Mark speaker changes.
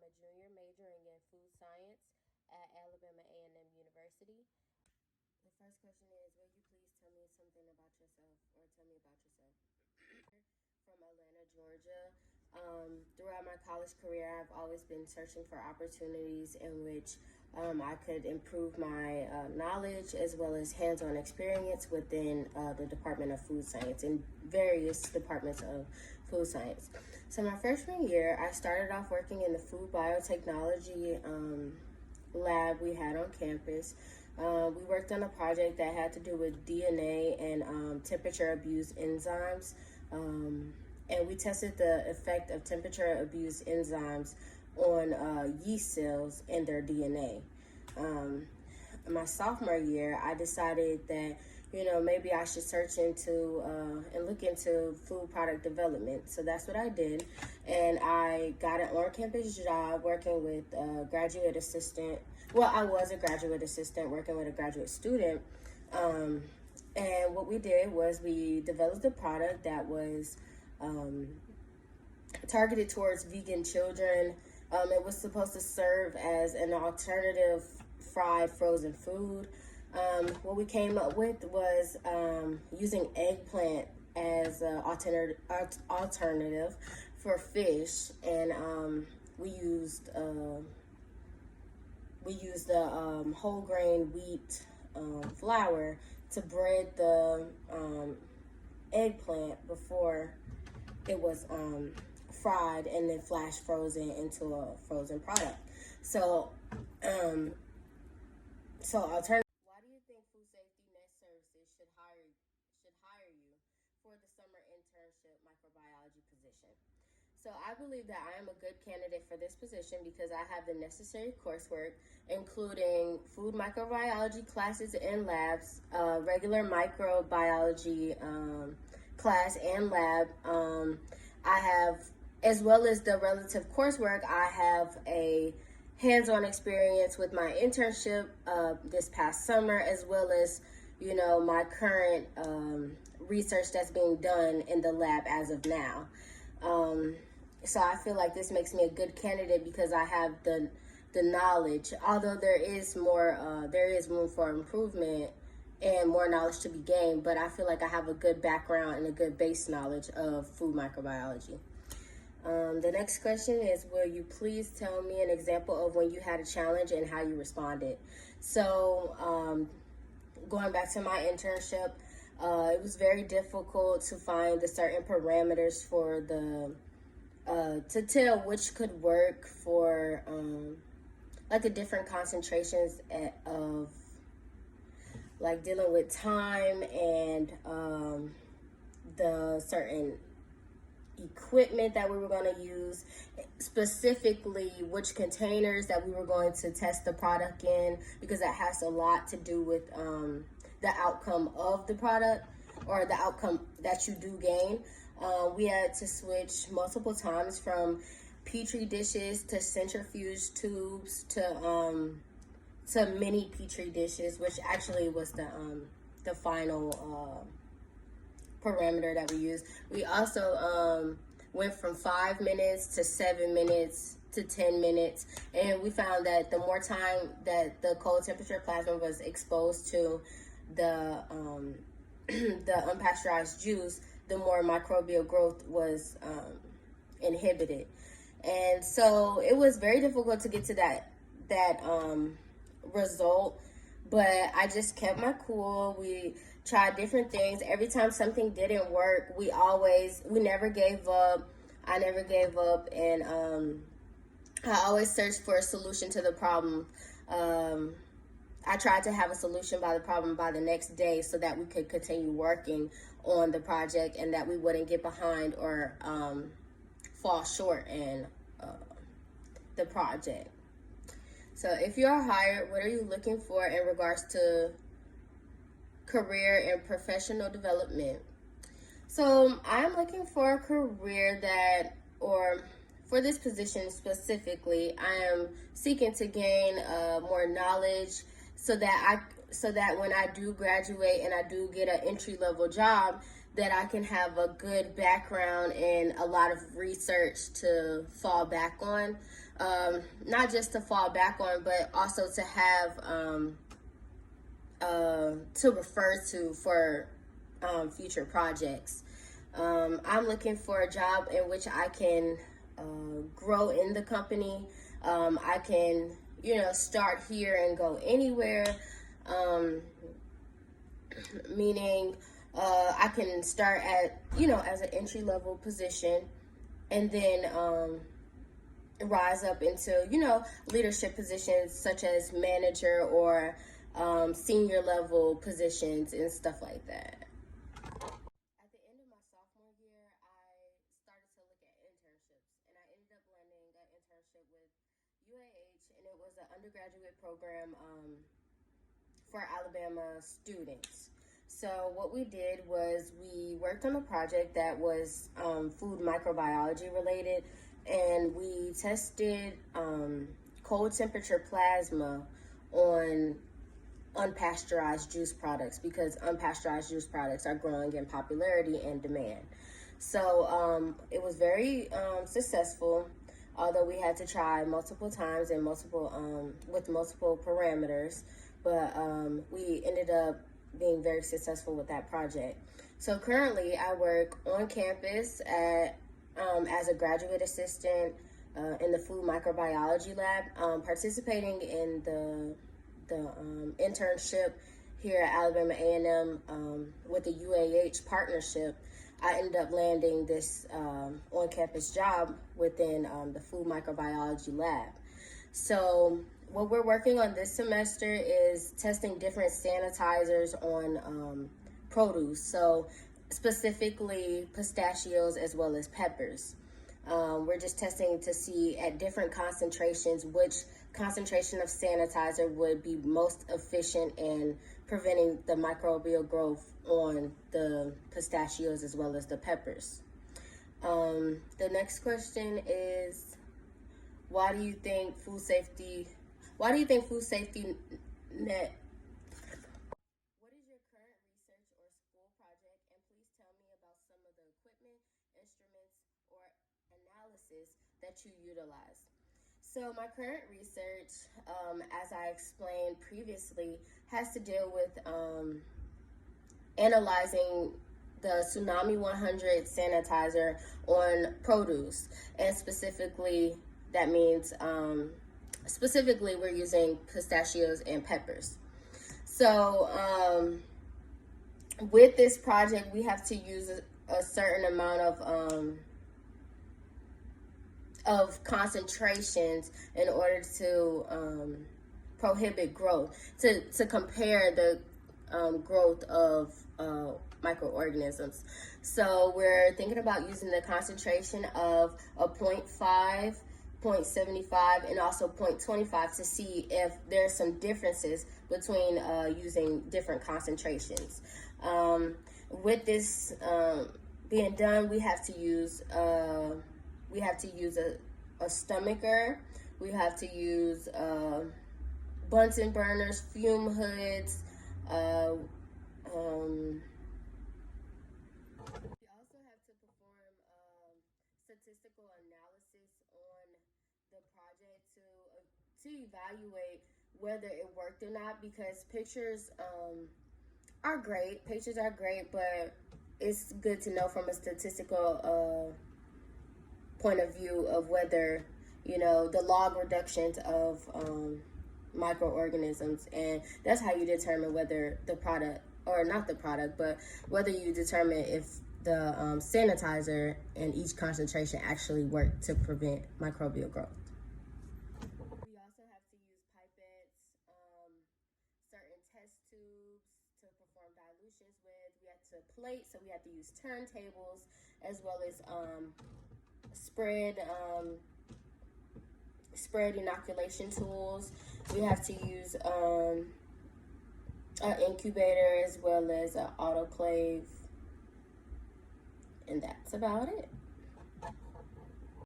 Speaker 1: I'm a junior majoring in food science at Alabama A&M University. The first question is, will you please tell me something about yourself, or tell me about yourself? From Atlanta, Georgia. Throughout my college career, I've always been searching for opportunities in which I could improve my knowledge as well as hands-on experience within the Department of Food Science and various departments of food science. So my freshman year, I started off working in the food biotechnology lab we had on campus. We worked on a project that had to do with DNA and temperature abuse enzymes. And we tested the effect of temperature abuse enzymes on yeast cells and their DNA. My sophomore year, I decided that, maybe I should search into and look into food product development. So that's what I did. And I got an on-campus job working with a graduate assistant. Well, I was a graduate assistant working with a graduate student. And what we did was we developed a product that was targeted towards vegan children. It was supposed to serve as an alternative fried frozen food. What we came up with was using eggplant as an alternative for fish, and we used the whole grain wheat flour to bread the eggplant before it was fried and then flash frozen into a frozen product. So alternative. Why do you think Food Safety Net Services should hire you for the summer internship microbiology position? So I believe that I am a good candidate for this position because I have the necessary coursework, including food microbiology classes and labs, regular microbiology class and lab. I have, as well as the relative coursework, I have a hands-on experience with my internship this past summer, as well as, my current research that's being done in the lab as of now. So I feel like this makes me a good candidate because I have the knowledge. Although there is room for improvement and more knowledge to be gained, but I feel like I have a good background and a good base knowledge of food microbiology. The next question is, will you please tell me an example of when you had a challenge and how you responded? So going back to my internship, it was very difficult to find the certain parameters for to tell which could work for like the different concentrations of like dealing with time and the certain equipment that we were going to use, specifically which containers that we were going to test the product in, because that has a lot to do with the outcome of the product or the outcome that you do gain. We had to switch multiple times from petri dishes to centrifuge tubes to mini petri dishes, which actually was the final parameter that we used. We also went from 5 minutes to 7 minutes to 10 minutes, and we found that the more time that the cold temperature plasma was exposed to the unpasteurized juice, the more microbial growth was inhibited. And so it was very difficult to get to that result, but I just kept my cool. We tried different things. Every time something didn't work, we never gave up. I never gave up, and I always searched for a solution to the problem. I tried to have a solution by the next day so that we could continue working on the project and that we wouldn't get behind or fall short in the project. So if you are hired, what are you looking for in regards to career and professional development? So I'm looking for a career for this position specifically, I am seeking to gain more knowledge so that when I do graduate and I do get an entry-level job, that I can have a good background and a lot of research to fall back on. Not just to fall back on, but also to have to refer to for future projects. I'm looking for a job in which I can grow in the company. I can, start here and go anywhere. Meaning, I can start at, as an entry level position, and then rise up into, leadership positions such as manager or senior level positions and stuff like that. At the end of my sophomore year, I started to look at internships, and I ended up landing an internship with UAH, and it was an undergraduate program for Alabama students. So what we did was we worked on a project that was food microbiology related, and we tested cold temperature plasma on unpasteurized juice products, because unpasteurized juice products are growing in popularity and demand. So it was very successful, although we had to try multiple times and with multiple parameters, but we ended up being very successful with that project. So currently I work on campus as a graduate assistant in the food microbiology lab, participating in the internship here at Alabama A&M with the UAH partnership. I ended up landing this on-campus job within the food microbiology lab. So what we're working on this semester is testing different sanitizers on produce, so specifically pistachios as well as peppers. We're just testing to see at different concentrations which concentration of sanitizer would be most efficient in preventing the microbial growth on the pistachios as well as the peppers. The next question is, why do you think food safety net? What is your current research or school project, and please tell me about some of the equipment, instruments, or analysis that you utilize. So my current research, as I explained previously, has to deal with analyzing the Tsunami 100 sanitizer on produce, and specifically that means specifically we're using pistachios and peppers. So with this project, we have to use a certain amount of concentrations in order to prohibit growth, to compare the growth of microorganisms. So we're thinking about using the concentration of a 0.5, 0.75, and also 0.25 to see if there's some differences between using different concentrations. With this being done, we have to use a stomacher. We have to use Bunsen burners, fume hoods. We also have to perform statistical analysis on the project to evaluate whether it worked or not, because pictures are great. Pictures are great, but it's good to know from a statistical point of view of whether, the log reductions of microorganisms, and that's how you determine whether the product, or not the product, but whether you determine if the sanitizer in each concentration actually worked to prevent microbial growth. We also have to use pipettes, certain test tubes to perform dilutions with. We have to plate, so we have to use turntables, as well as spread inoculation tools. We have to use an incubator as well as an autoclave, and that's about it.